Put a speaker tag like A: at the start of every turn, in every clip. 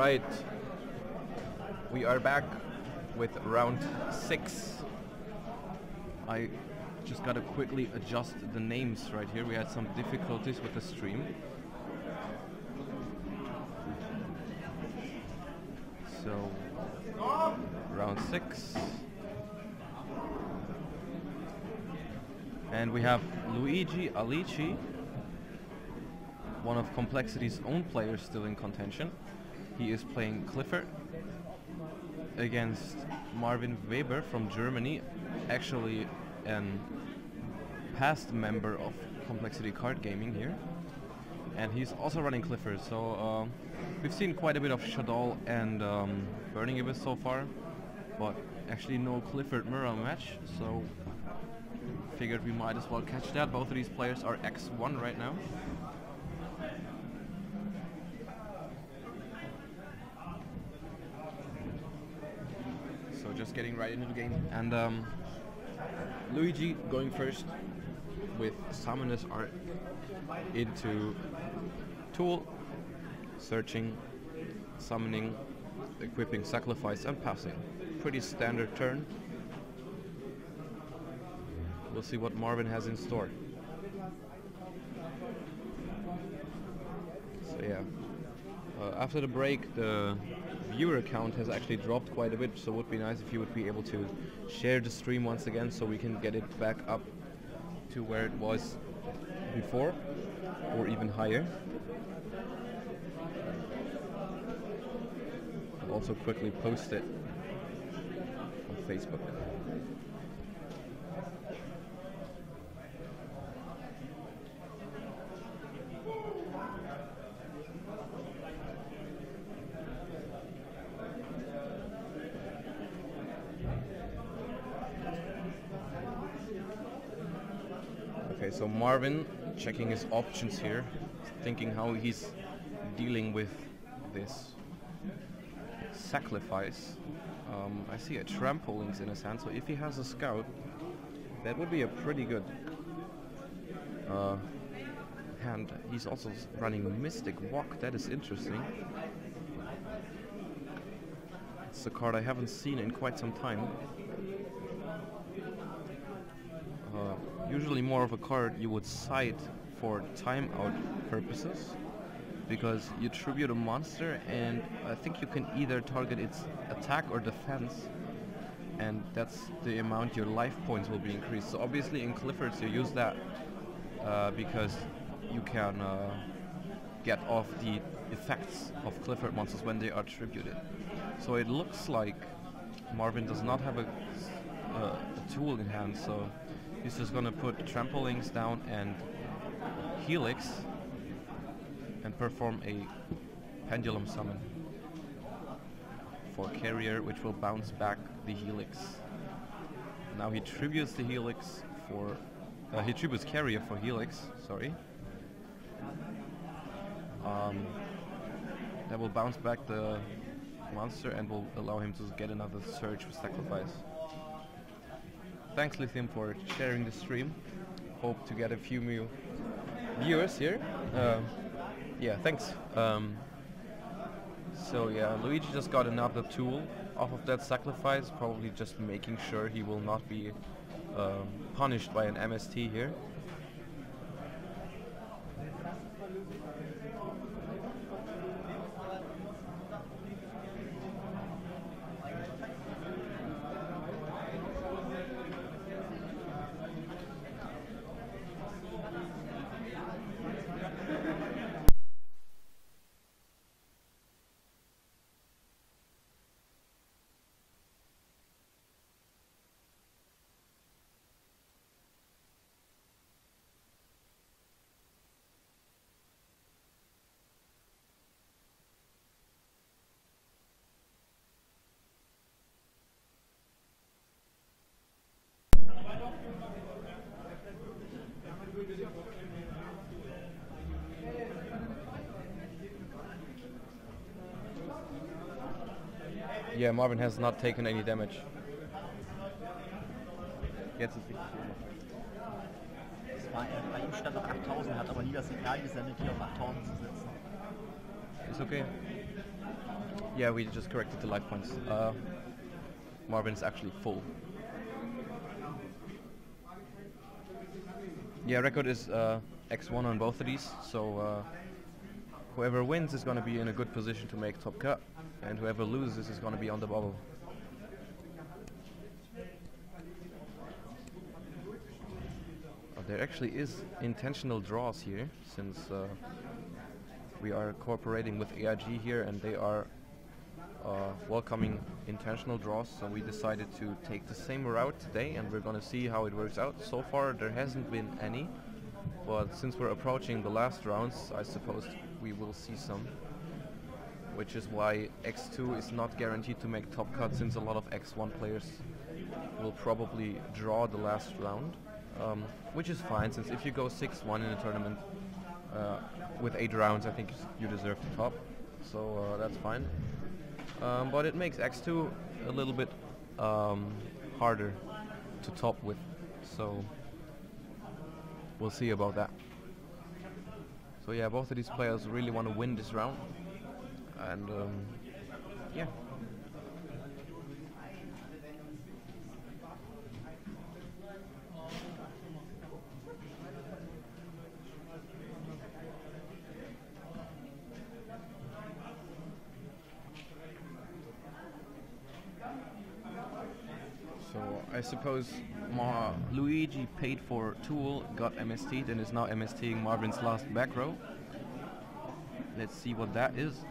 A: Alright, we are back with round 6. I just gotta quickly adjust the names right here. We had some difficulties with the stream. So, round 6. And we have Luigi Alici, one of Complexity's own players, still in contention. He is playing Qliphort against Marvin Weber from Germany, actually a past member of Complexity Card Gaming here. And he's also running Qliphort, so we've seen quite a bit of Shadol and Burning Abyss so far, but actually no Qliphort mirror match, so figured we might as well catch that. Both of these players are X1 right now. So just getting right into the game. And Luigi going first with Summoner's Art into Tool, searching, summoning, equipping, sacrifice and passing. Pretty standard turn. We'll see what Marvin has in store. So yeah, after the break the viewer count has actually dropped quite a bit, so it would be nice if you would be able to share the stream once again so we can get it back up to where it was before or even higher. I'll also quickly post it on Facebook. Okay, so Marvin checking his options here, thinking how he's dealing with this sacrifice. I see a trampolines in his hand, so if he has a scout, that would be a pretty good hand. He's also running Mystic Walk, that is interesting. It's a card I haven't seen in quite some time. Usually more of a card you would side for timeout purposes, because you tribute a monster and I think you can either target its attack or defense, and that's the amount your life points will be increased. So obviously in Qliphort you use that because you can get off the effects of Qliphort monsters when they are tributed. So it looks like Marvin does not have a tool in hand, so he's just gonna put trampolines down and Helix and perform a pendulum summon for Carrier, which will bounce back the Helix. Now he tributes the Helix for he tributes Carrier for Helix, sorry. That will bounce back the monster and will allow him to get another Surge with Sacrifice. Thanks Lithium for sharing the stream. Hope to get a few new viewers here. Yeah, thanks. So yeah, Luigi just got another tool off of that sacrifice, probably just making sure he will not be punished by an MST here. Yeah, Marvin has not taken any damage. Jetzt ist richtig viel.
B: Bei ihm stand noch 8000, hat aber nie das Signal gesendet, hier auf 8000 zu setzen.
A: Ist okay. Yeah, we just corrected the life points. Marvin's actually full. Yeah, record is X1 on both of these, so whoever wins is going to be in a good position to make top cut, and whoever loses is going to be on the bubble. There actually is intentional draws here, since we are cooperating with AIG here, and they are welcoming intentional draws, so we decided to take the same route today, and we're gonna see how it works out. So far there hasn't been any, but since we're approaching the last rounds, I suppose we will see some, which is why X2 is not guaranteed to make top cut, since a lot of X1 players will probably draw the last round, which is fine, since if you go 6-1 in a tournament with 8 rounds, I think you deserve the top, so that's fine. But it makes X2 a little bit harder to top with, so we'll see about that. So yeah, both of these players really want to win this round, and yeah. I suppose Luigi paid for Tool, got MST'd, and is now MSTing Marvin's last back row. Let's see what that is.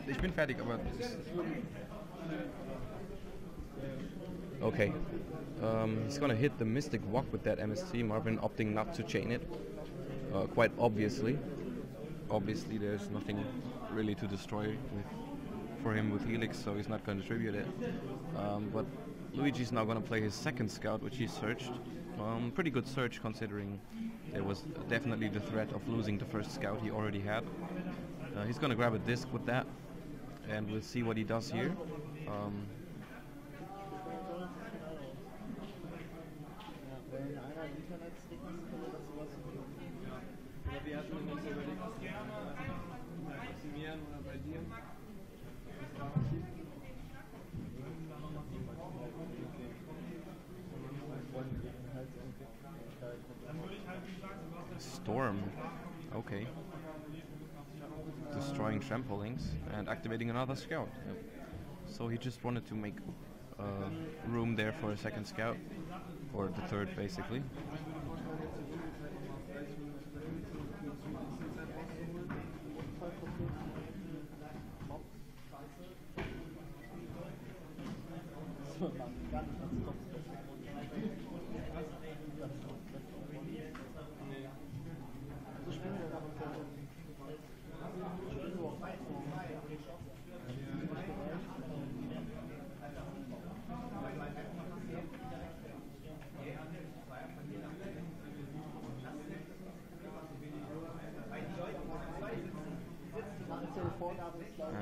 A: Ich bin fertig, aber okay. He's gonna hit the Mystic Walk with that MST. Marvin opting not to chain it, quite obviously. Obviously, there's nothing really to destroy for him with Helix, so he's not gonna tribute it. But Luigi's now gonna play his second scout, which he searched. Pretty good search, considering there was definitely the threat of losing the first scout he already had. He's gonna grab a disc with that, and we'll see what he does here. Storm, okay. Destroying trampolines and activating another scout. Yep. So he just wanted to make room there for a second scout, or the third basically.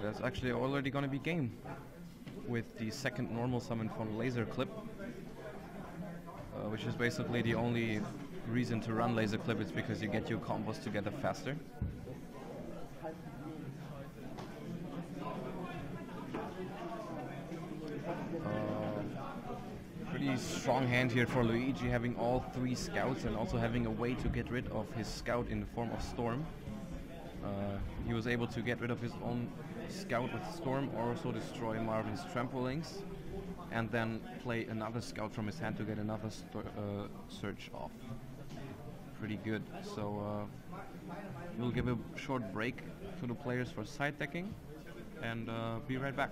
A: That's actually already gonna be game with the second normal summon from Laser Clip, which is basically the only reason to run Laser Clip is because you get your combos together faster. Pretty strong hand here for Luigi, having all 3 scouts and also having a way to get rid of his scout in the form of Storm. He was able to get rid of his own scout with Storm, or also destroy Marvin's trampolines, and then play another scout from his hand to get another search off. Pretty good. So we'll give a short break to the players for side decking, and be right back.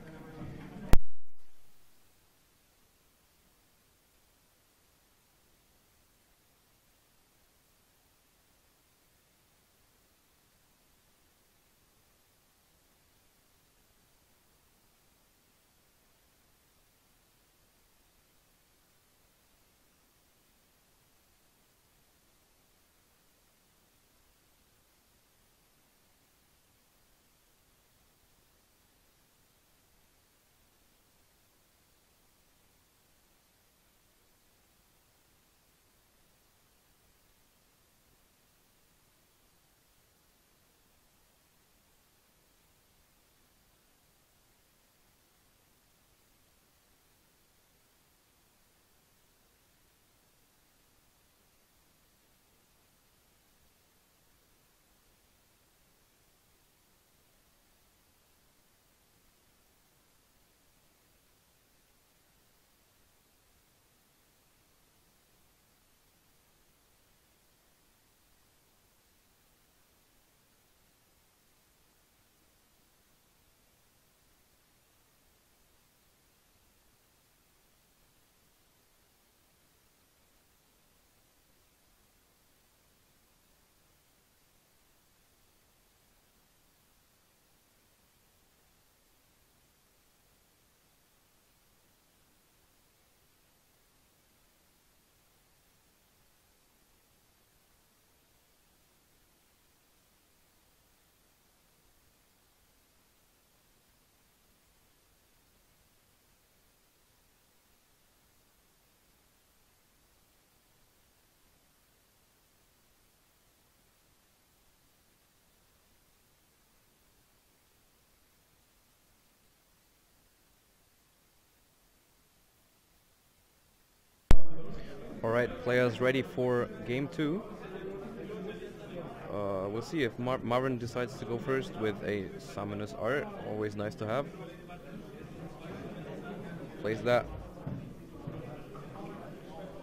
A: Alright, players ready for game 2. We'll see if Marvin decides to go first with a Summoner's Art, always nice to have. Plays that.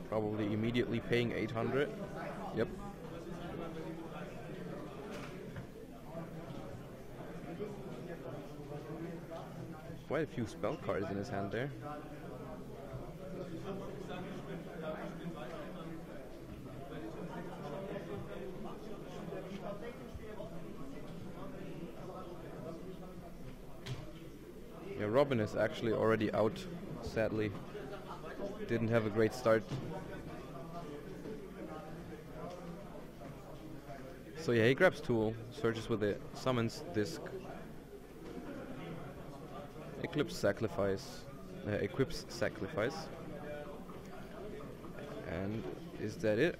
A: Probably immediately paying 800. Yep. Quite a few spell cards in his hand there. Yeah, Robin is actually already out, sadly. Didn't have a great start. So yeah, he grabs Tool, searches with it, summons Disc. Equips Sacrifice. And is that it?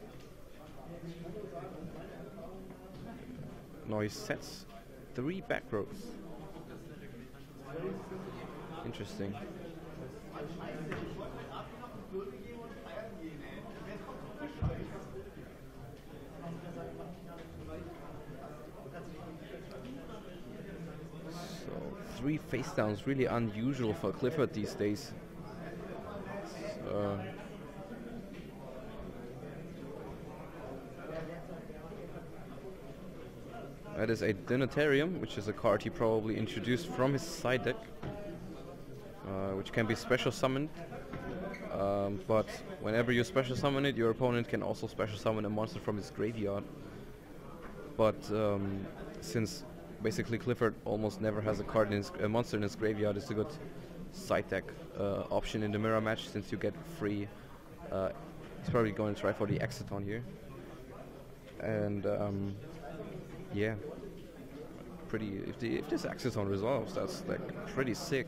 A: No, he sets 3 back rows. Interesting. So 3 face downs, really unusual for Qliphort these days. So that is a Dinotarium, which is a card he probably introduced from his side deck, which can be special summoned. But whenever you special summon it, your opponent can also special summon a monster from his graveyard. But since basically Qliphort almost never has a card in a monster in his graveyard, it's a good side deck option in the mirror match, since you get free. He's probably going to try for the Exiton here. And yeah, pretty. If this Exiton resolves, that's like pretty sick.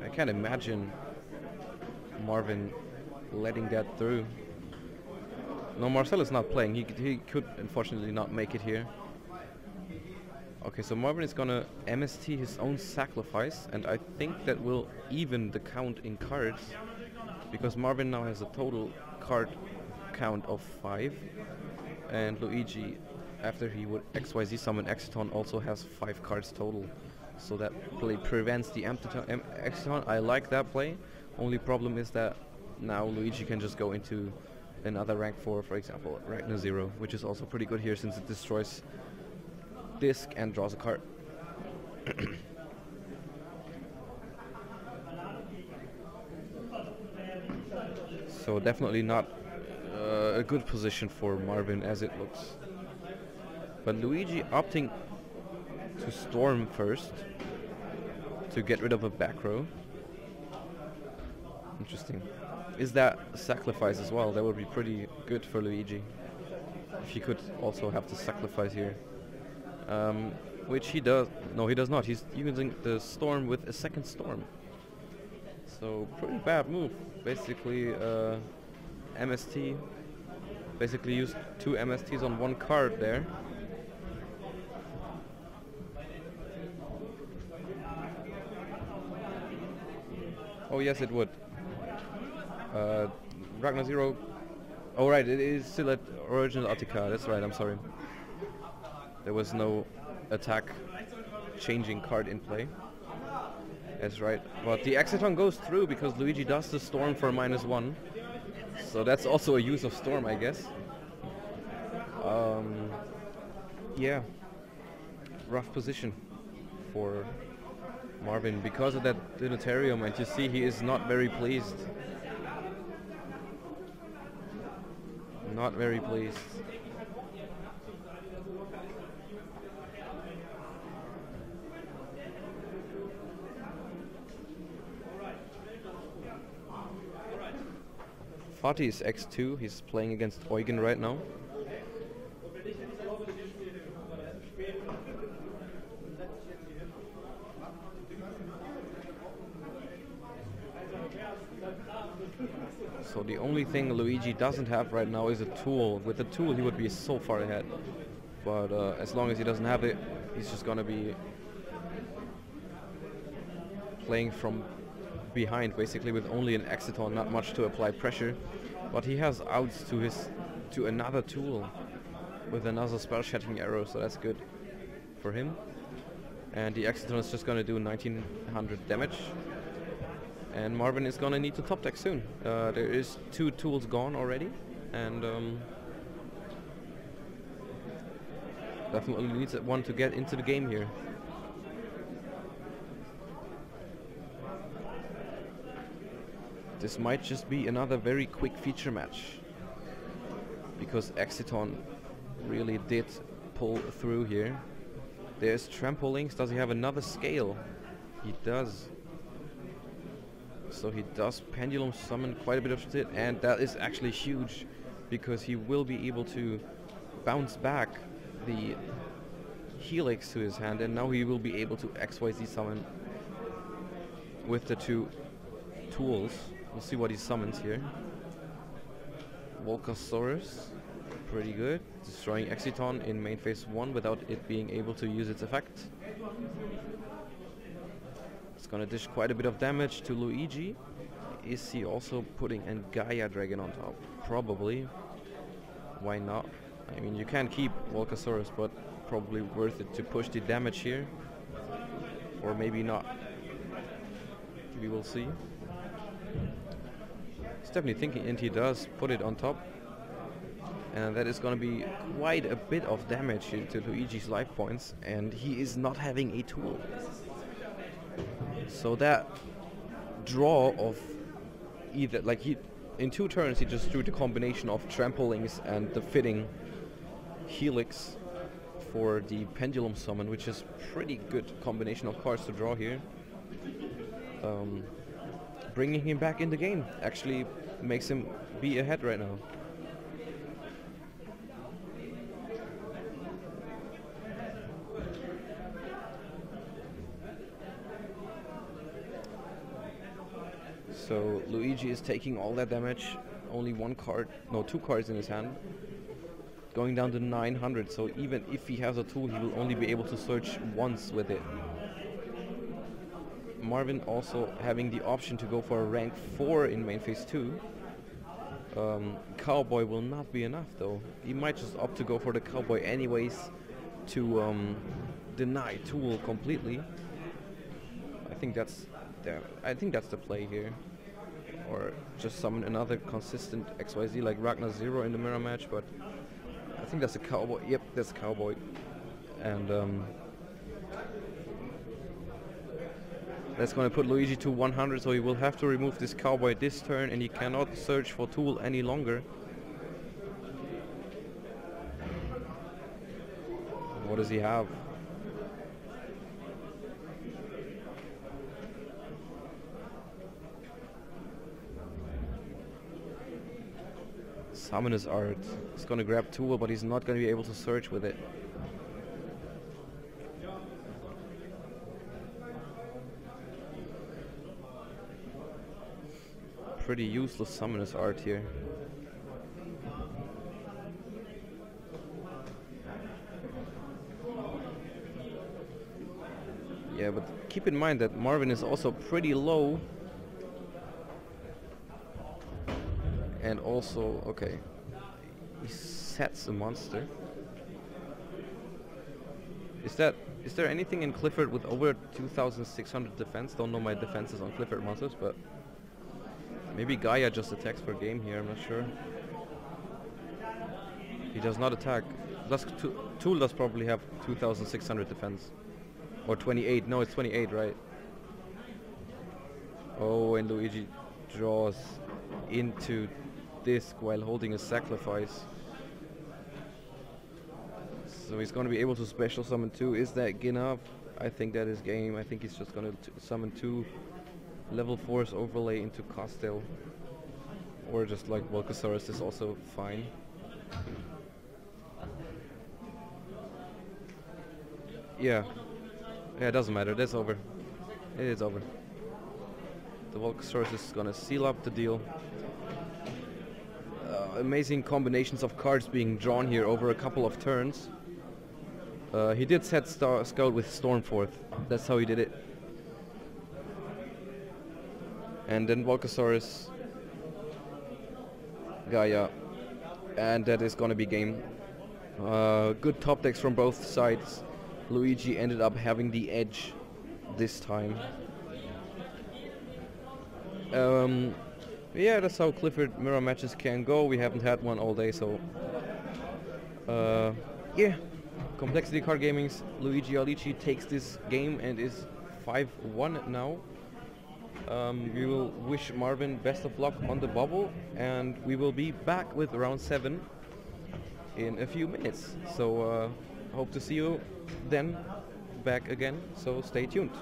A: I can't imagine Marvin letting that through. No, Marcel is not playing. He could unfortunately not make it here. Okay, so Marvin is gonna MST his own Sacrifice, and I think that will even the count in cards, because Marvin now has a total card count of 5, and Luigi, after he would XYZ summon Exiton, also has 5 cards total. So that play prevents the Exiton. I like that play. Only problem is that now Luigi can just go into another rank 4, for example, rank 0, which is also pretty good here since it destroys Disc and draws a card. So definitely not a good position for Marvin as it looks. But Luigi opting to storm first to get rid of a back row. Interesting. Is that a sacrifice as well? That would be pretty good for Luigi. If he could also have the sacrifice here. Which he does. No, he does not. He's using the storm with a second storm. So pretty bad move. Basically MST. Basically used 2 MSTs on 1 card there. Oh yes, it would. Ragnar 0. Oh right, it is still at original Attica. That's right, I'm sorry. There was no attack changing card in play. That's right. But the Exiton goes through because Luigi does the storm for -1. So that's also a use of storm, I guess. Yeah. Rough position for Marvin because of that Planetarium, and you see he is not very pleased. Not very pleased. Fatih is X2, he's playing against Eugen right now. So the only thing Luigi doesn't have right now is a tool. With the tool he would be so far ahead. But as long as he doesn't have it, he's just gonna be playing from behind basically with only an Exiton, not much to apply pressure. But he has outs to another tool with another spell shattering arrow, so that's good for him. And the Exiton is just gonna do 1900 damage. And Marvin is gonna need to top deck soon. There is 2 tools gone already, and definitely needs one to get into the game here. This might just be another very quick feature match, because Exiton really did pull through here. There's trampolines. Does he have another scale? He does. So he does pendulum summon quite a bit of shit, and that is actually huge because he will be able to bounce back the Helix to his hand, and now he will be able to XYZ summon with the 2 tools. We'll see what he summons here. Volcasaurus, pretty good. Destroying Exiton in main phase 1 without it being able to use its effect. It's gonna dish quite a bit of damage to Luigi. Is he also putting a Gaia Dragon on top? Probably. Why not? I mean, you can keep Volcasaurus, but probably worth it to push the damage here. Or maybe not. We will see. He's definitely thinking, and he does put it on top. And that is gonna be quite a bit of damage to Luigi's life points, and he is not having a tool. So that draw of either, like, he in 2 turns he just drew the combination of trampolines and the fitting Helix for the pendulum summon, which is pretty good combination of cards to draw here. Bringing him back in the game actually makes him be ahead right now. So Luigi is taking all that damage, only 1 card, no, 2 cards in his hand, going down to 900, so even if he has a tool he will only be able to search once with it. Marvin also having the option to go for a rank 4 in main phase 2. Cowboy will not be enough though. He might just opt to go for the Cowboy anyways to deny tool completely. I think that's the play here. Or just summon another consistent XYZ like Ragnar 0 in the mirror match, but I think that's a Cowboy. Yep, that's Cowboy. And That's going to put Luigi to 100, so he will have to remove this cowboy this turn, and he cannot search for tool any longer. What does he have? Summoner's Art. He's gonna grab tool, but he's not gonna be able to search with it. Pretty useless Summoner's Art here. Yeah, but keep in mind that Marvin is also pretty low. And also, okay, he sets a monster. Is there anything in Qliphort with over 2,600 defense? Don't know my defenses on Qliphort monsters, but maybe Gaia just attacks per game here, I'm not sure. He does not attack. Tool does probably have 2,600 defense. Or 28, no, it's 28, right? Oh, and Luigi draws into disc while holding a sacrifice. So he's going to be able to special summon 2. Is that enough? I think that is game. I think he's just going to summon 2 level 4s overlay into Costel. Or just like Volcasaurus is also fine. Yeah, it doesn't matter. That's over. It is over. The Volcasaurus is going to seal up the deal. Amazing combinations of cards being drawn here over a couple of turns. He did set Scout with Stormforth. That's how he did it. And then Volcasaurus, Gaia, and that is gonna be game. Good top decks from both sides. Luigi ended up having the edge this time. Yeah, that's how Qliphort mirror matches can go. We haven't had one all day, so yeah. Complexity Card Gaming's Luigi Alici takes this game and is 5-1 now. We will wish Marvin best of luck on the bubble, and we will be back with round 7 in a few minutes. So hope to see you then back again, so stay tuned.